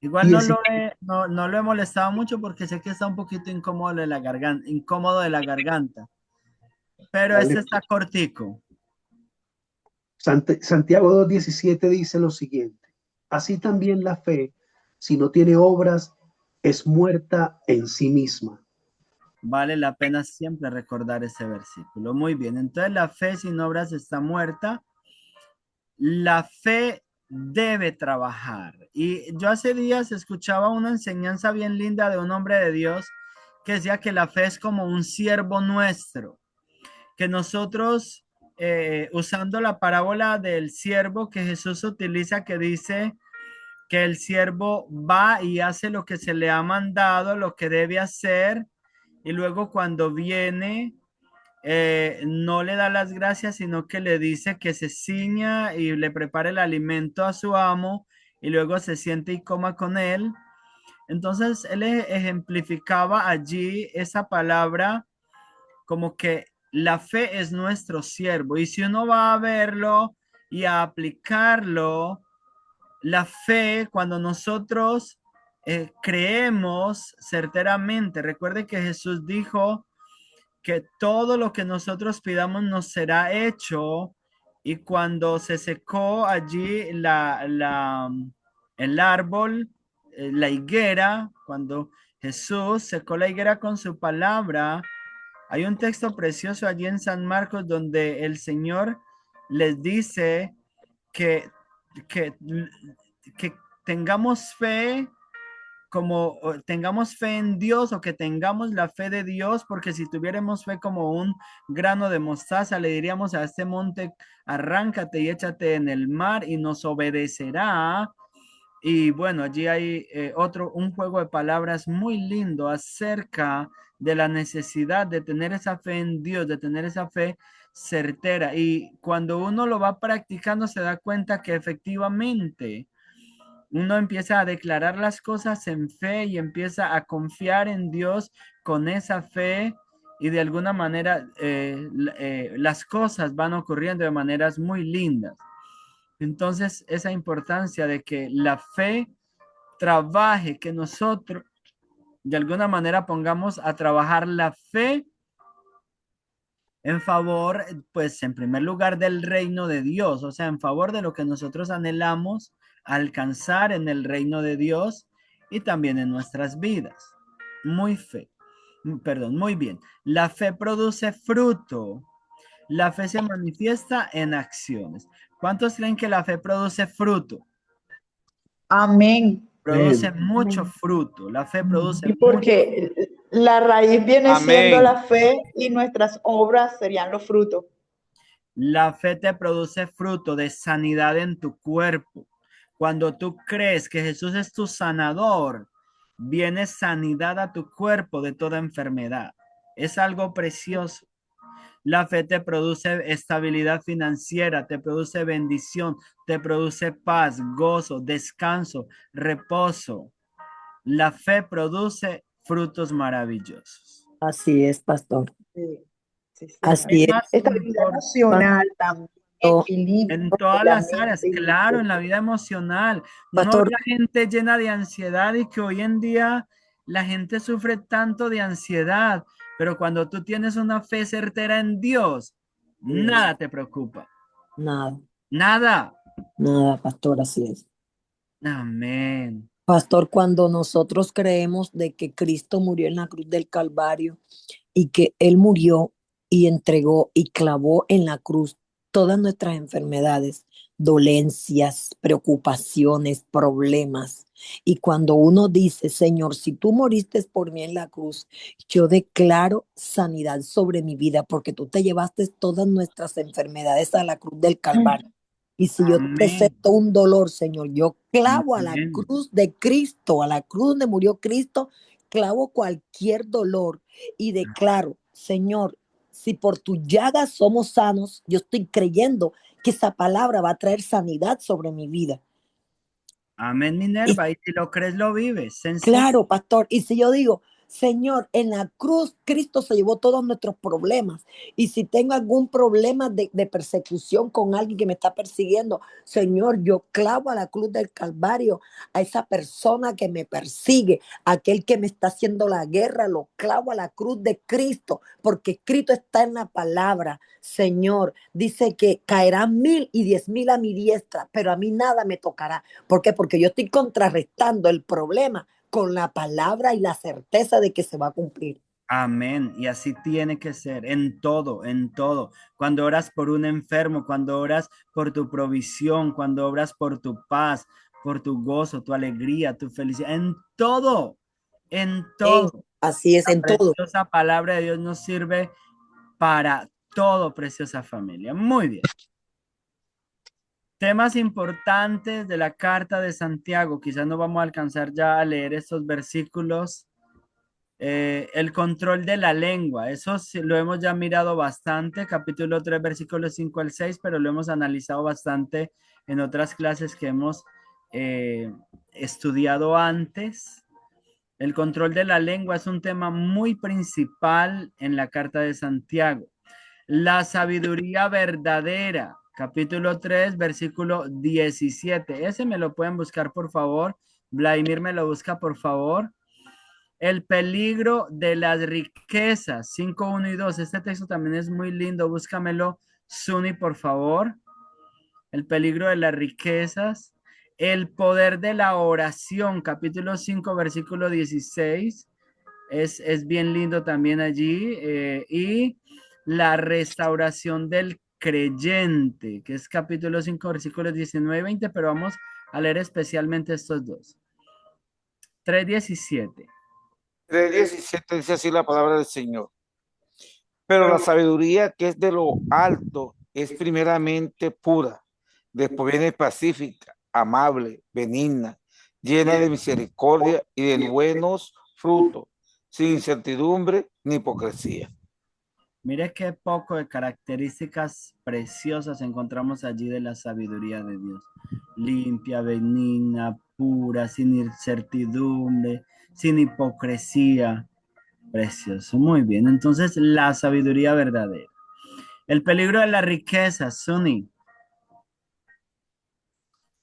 Igual
Y
no
el
lo no lo he molestado mucho porque sé que está un poquito incómodo de la garganta, pero este
siguiente,
está cortico.
Santiago 2:17 dice lo siguiente: así también la fe, si no tiene obras, es muerta en sí misma.
Vale la pena siempre recordar ese versículo. Muy bien, entonces la fe sin obras está muerta. La fe debe trabajar. Y yo hace días escuchaba una enseñanza bien linda de un hombre de Dios que decía que la fe es como un siervo nuestro, que nosotros, usando la parábola del siervo que Jesús utiliza, que dice que el siervo va y hace lo que se le ha mandado, lo que debe hacer, y luego cuando viene, no le da las gracias, sino que le dice que se ciña y le prepare el alimento a su amo y luego se siente y coma con él. Entonces él ejemplificaba allí esa palabra como que la fe es nuestro siervo y si uno va a verlo y a aplicarlo, la fe cuando nosotros creemos certeramente, recuerde que Jesús dijo que todo lo que nosotros pidamos nos será hecho. Y cuando se secó allí el árbol, la higuera, cuando Jesús secó la higuera con su palabra, hay un texto precioso allí en San Marcos donde el Señor les dice que, que, que tengamos fe como tengamos fe en Dios o que tengamos la fe de Dios, porque si tuviéramos fe como un grano de mostaza, le diríamos a este monte, arráncate y échate en el mar y nos obedecerá. Y bueno, allí hay un juego de palabras muy lindo acerca de la necesidad de tener esa fe en Dios, de tener esa fe certera. Y cuando uno lo va practicando, se da cuenta que efectivamente uno empieza a declarar las cosas en fe y empieza a confiar en Dios con esa fe y de alguna manera las cosas van ocurriendo de maneras muy lindas. Entonces, esa importancia de que la fe trabaje, que nosotros de alguna manera pongamos a trabajar la fe en favor, pues en primer lugar del reino de Dios, o sea, en favor de lo que nosotros anhelamos alcanzar en el reino de Dios y también en nuestras vidas. Muy bien. La fe produce fruto. La fe se manifiesta en acciones. ¿Cuántos creen que la fe produce fruto?
Amén.
Produce mucho fruto. La fe produce
Y
mucho.
porque la raíz viene siendo
Amén.
la fe y nuestras obras serían los frutos.
La fe te produce fruto de sanidad en tu cuerpo. Cuando tú crees que Jesús es tu sanador, viene sanidad a tu cuerpo de toda enfermedad. Es algo precioso. La fe te produce estabilidad financiera, te produce bendición, te produce paz, gozo, descanso, reposo. La fe produce frutos maravillosos.
Así es, pastor.
Sí, sí, señor.
Así
Hay
es.
más
Estabilidad emocional también, equilibrio
en
de
todas
la
las áreas,
mente y del
claro, en la
cuerpo.
vida emocional. Uno ve
Pastor,
a gente llena de ansiedad y que hoy en día la gente sufre tanto de ansiedad, pero cuando tú tienes una fe certera en Dios, nada te preocupa,
nada,
nada.
nada, pastor, así es.
Amén.
Pastor, cuando nosotros creemos de que Cristo murió en la cruz del Calvario y que Él murió y entregó y clavó en la cruz todas nuestras enfermedades, dolencias, preocupaciones, problemas. Y cuando uno dice, Señor, si tú moriste por mí en la cruz, yo declaro sanidad sobre mi vida porque tú te llevaste todas nuestras enfermedades a la cruz del Calvario. Y si yo
Amén.
presento un dolor, Señor, yo clavo a la
Amén.
cruz de Cristo, a la cruz donde murió Cristo, clavo cualquier dolor y declaro, Señor, si por tus llagas somos sanos, yo estoy creyendo que esa palabra va a traer sanidad sobre mi vida.
Amén,
Y
Minerva. Y si lo crees, lo vives. Sencillo.
claro, pastor, y si yo digo, Señor, en la cruz Cristo se llevó todos nuestros problemas. Y si tengo algún problema de persecución con alguien que me está persiguiendo, Señor, yo clavo a la cruz del Calvario a esa persona que me persigue, aquel que me está haciendo la guerra, lo clavo a la cruz de Cristo, porque escrito está en la palabra. Señor, dice que caerán 1000 y 10,000 a mi diestra, pero a mí nada me tocará. ¿Por qué? Porque yo estoy contrarrestando el problema con la palabra y la certeza de que se va a cumplir.
Amén. Y así tiene que ser en todo, en todo. Cuando oras por un enfermo, cuando oras por tu provisión, cuando oras por tu paz, por tu gozo, tu alegría, tu felicidad, en todo, en todo.
Así es,
La
en todo.
preciosa palabra de Dios nos sirve para todo, preciosa familia. Muy bien. Temas importantes de la carta de Santiago. Quizás no vamos a alcanzar ya a leer estos versículos. El control de la lengua, eso sí, lo hemos ya mirado bastante, capítulo 3, versículos 5 al 6, pero lo hemos analizado bastante en otras clases que hemos estudiado antes. El control de la lengua es un tema muy principal en la carta de Santiago. La sabiduría verdadera, capítulo 3, versículo 17. Ese me lo pueden buscar, por favor. Vladimir me lo busca, por favor. El peligro de las riquezas, 5, 1 y 2. Este texto también es muy lindo. Búscamelo, Suni, por favor. El peligro de las riquezas. El poder de la oración, capítulo 5, versículo 16. Es bien lindo también allí. Y la restauración del creyente, que es capítulo 5, versículos 19 y 20, pero vamos a leer especialmente estos dos. 3:17.
3:17 dice así la palabra del Señor. Pero la sabiduría que es de lo alto es primeramente pura, después viene pacífica, amable, benigna, llena de misericordia y de buenos frutos, sin incertidumbre ni hipocresía.
Mire qué poco de características preciosas encontramos allí de la sabiduría de Dios. Limpia, benigna, pura, sin incertidumbre, sin hipocresía. Precioso, muy bien. Entonces, la sabiduría verdadera. El peligro de la riqueza, Suni.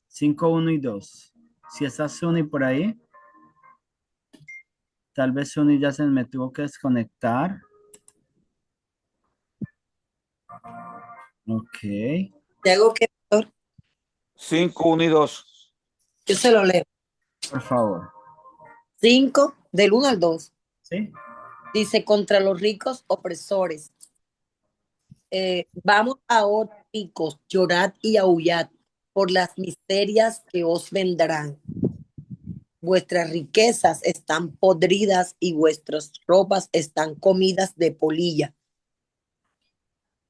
5, 1 y 2. Si está Suni por ahí, tal vez Suni ya se me tuvo que desconectar. Ok.
¿Te hago qué, pastor?
5, 1 y 2.
Yo se lo leo.
Por favor.
5, del 1 al 2.
¿Sí?
Dice, contra los ricos opresores. Vamos ahora, ricos, llorad y aullad por las miserias que os vendrán. Vuestras riquezas están podridas y vuestras ropas están comidas de polilla.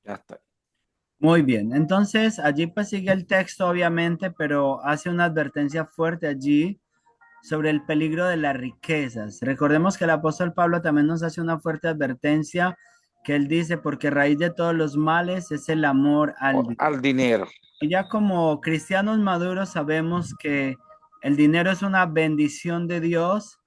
Ya está.
Muy bien, entonces allí pues sigue el texto obviamente, pero hace una advertencia fuerte allí sobre el peligro de las riquezas. Recordemos que el apóstol Pablo también nos hace una fuerte advertencia que él dice, porque raíz de todos los males es el amor
Al dinero.
Y ya como cristianos maduros sabemos que el dinero es una bendición de Dios,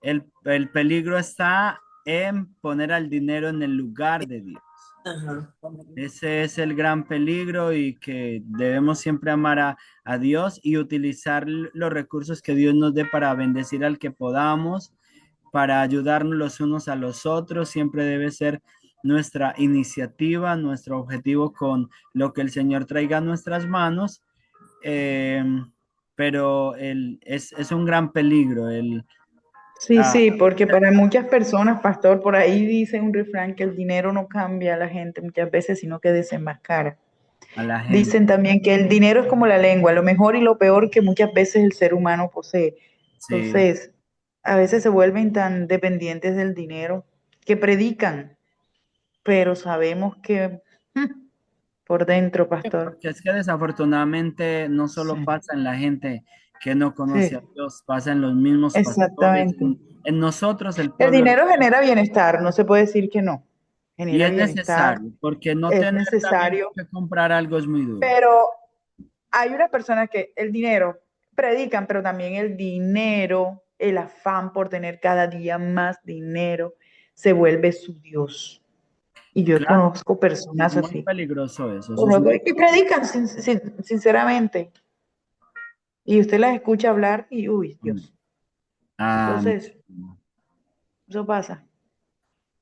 el peligro está en poner al dinero en el lugar de Dios.
Ajá.
Ese es el gran peligro y que debemos siempre amar a Dios y utilizar los recursos que Dios nos dé para bendecir al que podamos, para ayudarnos los unos a los otros. Siempre debe ser nuestra iniciativa, nuestro objetivo con lo que el Señor traiga a nuestras manos. Pero es un gran peligro
Sí, porque para muchas personas, pastor, por ahí dice un refrán que el dinero no cambia a la gente muchas veces, sino que desenmascara.
a la gente.
Dicen también que el dinero es como la lengua, lo mejor y lo peor que muchas veces el ser humano posee.
Sí.
Entonces, a veces se vuelven tan dependientes del dinero que predican, pero sabemos que por dentro, pastor.
Porque es que desafortunadamente no solo
Sí.
pasa en la gente que no conoce
Sí.
a Dios, pasa en los mismos pastores,
Exactamente.
en nosotros, el
El
pueblo.
dinero genera bienestar, no se puede decir que no.
Y
Genera
es
bienestar,
necesario, porque no
es
tener también
necesario,
que comprar algo es muy duro.
pero hay unas personas que el dinero predican, pero también el dinero el afán por tener cada día más dinero se vuelve su Dios. Y yo
Claro,
conozco personas
es muy
así.
peligroso eso. Eso es
Conozco que predican sinceramente. Y usted las escucha hablar y, uy, Dios.
Ah,
Entonces, eso pasa.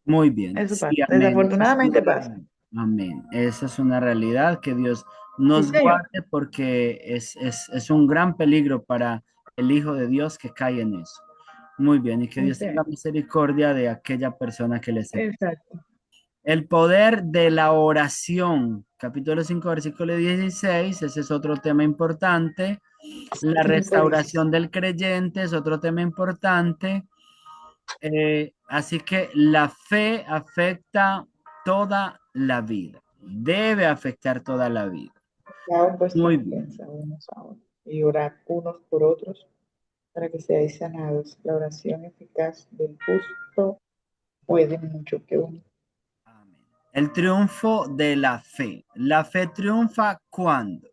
muy bien.
Eso
Sí,
pasa.
amén. Eso es
Desafortunadamente pasa.
amén. Esa es una realidad que Dios
Sí,
nos
señor.
guarde porque es un gran peligro para el Hijo de Dios que cae en eso. Muy bien, y que Dios
Sí.
tenga misericordia de aquella persona que le sepa.
Exacto.
El poder de la oración, capítulo 5, versículo 16, ese es otro tema importante. La
5:16.
restauración del creyente es otro tema importante. Así que la fe afecta toda la vida, debe afectar toda la vida.
Hagan vuestra
Muy bien.
defensa unos a otros y orad unos por otros para que seáis sanados. La oración eficaz del justo puede mucho que uno.
Amén. El triunfo de la fe. La fe triunfa cuando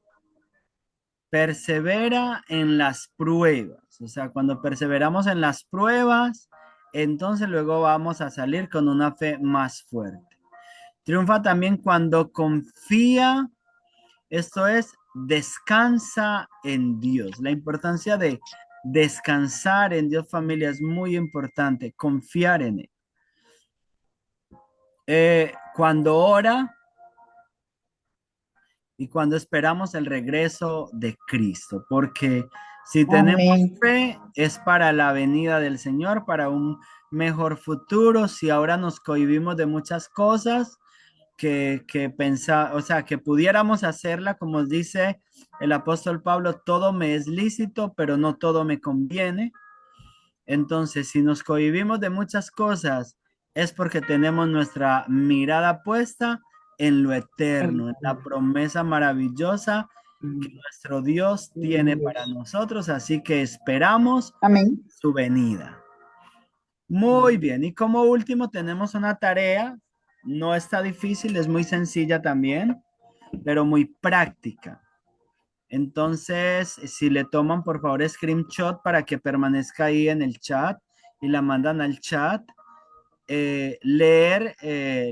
persevera en las pruebas. O sea, cuando perseveramos en las pruebas, entonces luego vamos a salir con una fe más fuerte. Triunfa también cuando confía, esto es, descansa en Dios. La importancia de descansar en Dios, familia, es muy importante, confiar en Él. Cuando ora y cuando esperamos el regreso de Cristo, porque si tenemos
Amén.
fe es para la venida del Señor, para un mejor futuro. Si ahora nos cohibimos de muchas cosas que pensar, o sea, que pudiéramos hacerla, como dice el apóstol Pablo, todo me es lícito, pero no todo me conviene. Entonces, si nos cohibimos de muchas cosas, es porque tenemos nuestra mirada puesta en lo eterno, en la promesa maravillosa que nuestro Dios tiene para nosotros. Así que esperamos
Amén.
su venida. Muy bien. Y como último, tenemos una tarea. No está difícil, es muy sencilla también, pero muy práctica. Entonces, si le toman por favor screenshot para que permanezca ahí en el chat y la mandan al chat, leer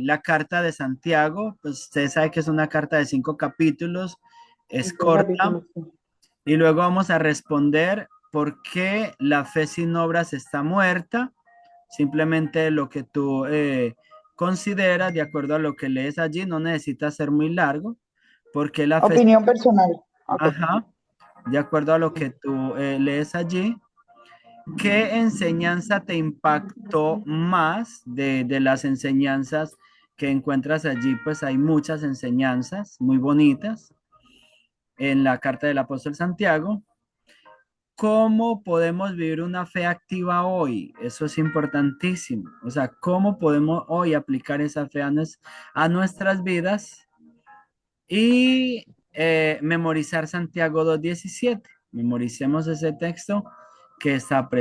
la carta de Santiago, pues usted sabe que es una carta de 5 capítulos, es
5 capítulos.
corta, y luego vamos a responder por qué la fe sin obras está muerta, simplemente lo que tú consideras de acuerdo a lo que lees allí, no necesita ser muy largo, porque la fe,
Opinión personal. Ok.
ajá, de acuerdo a lo que tú lees allí. ¿Qué enseñanza te impactó más de las enseñanzas que encuentras allí? Pues hay muchas enseñanzas muy bonitas en la carta del apóstol Santiago. ¿Cómo podemos vivir una fe activa hoy? Eso es importantísimo. O sea, ¿cómo podemos hoy aplicar esa fe a nuestras vidas? Y memorizar Santiago 2:17. Memoricemos ese texto que está presente.